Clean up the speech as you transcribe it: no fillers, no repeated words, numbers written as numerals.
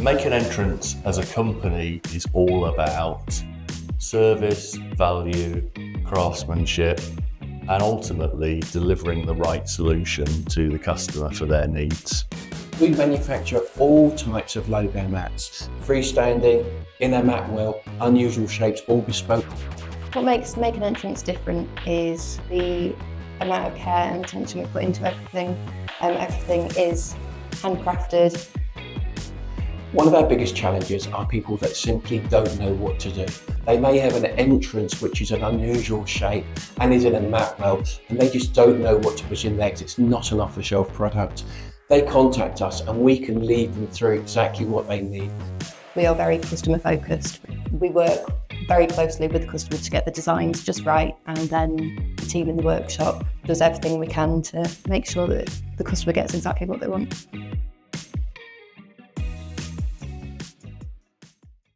Make an Entrance as a company is all about service, value, craftsmanship, and ultimately delivering the right solution to the customer for their needs. We manufacture all types of logo mats, freestanding, inner mat well, unusual shapes, all bespoke. What makes Make an Entrance different is the amount of care and attention we put into everything. Everything is handcrafted. One of our biggest challenges are people that simply don't know what to do. They may have an entrance which is an unusual shape and is in a mat well, and they just don't know what to put in there because it's not an off-the-shelf product. They contact us and we can lead them through exactly what they need. We are very customer focused. We work very closely with the customer to get the designs just right, and then the team in the workshop does everything we can to make sure that the customer gets exactly what they want.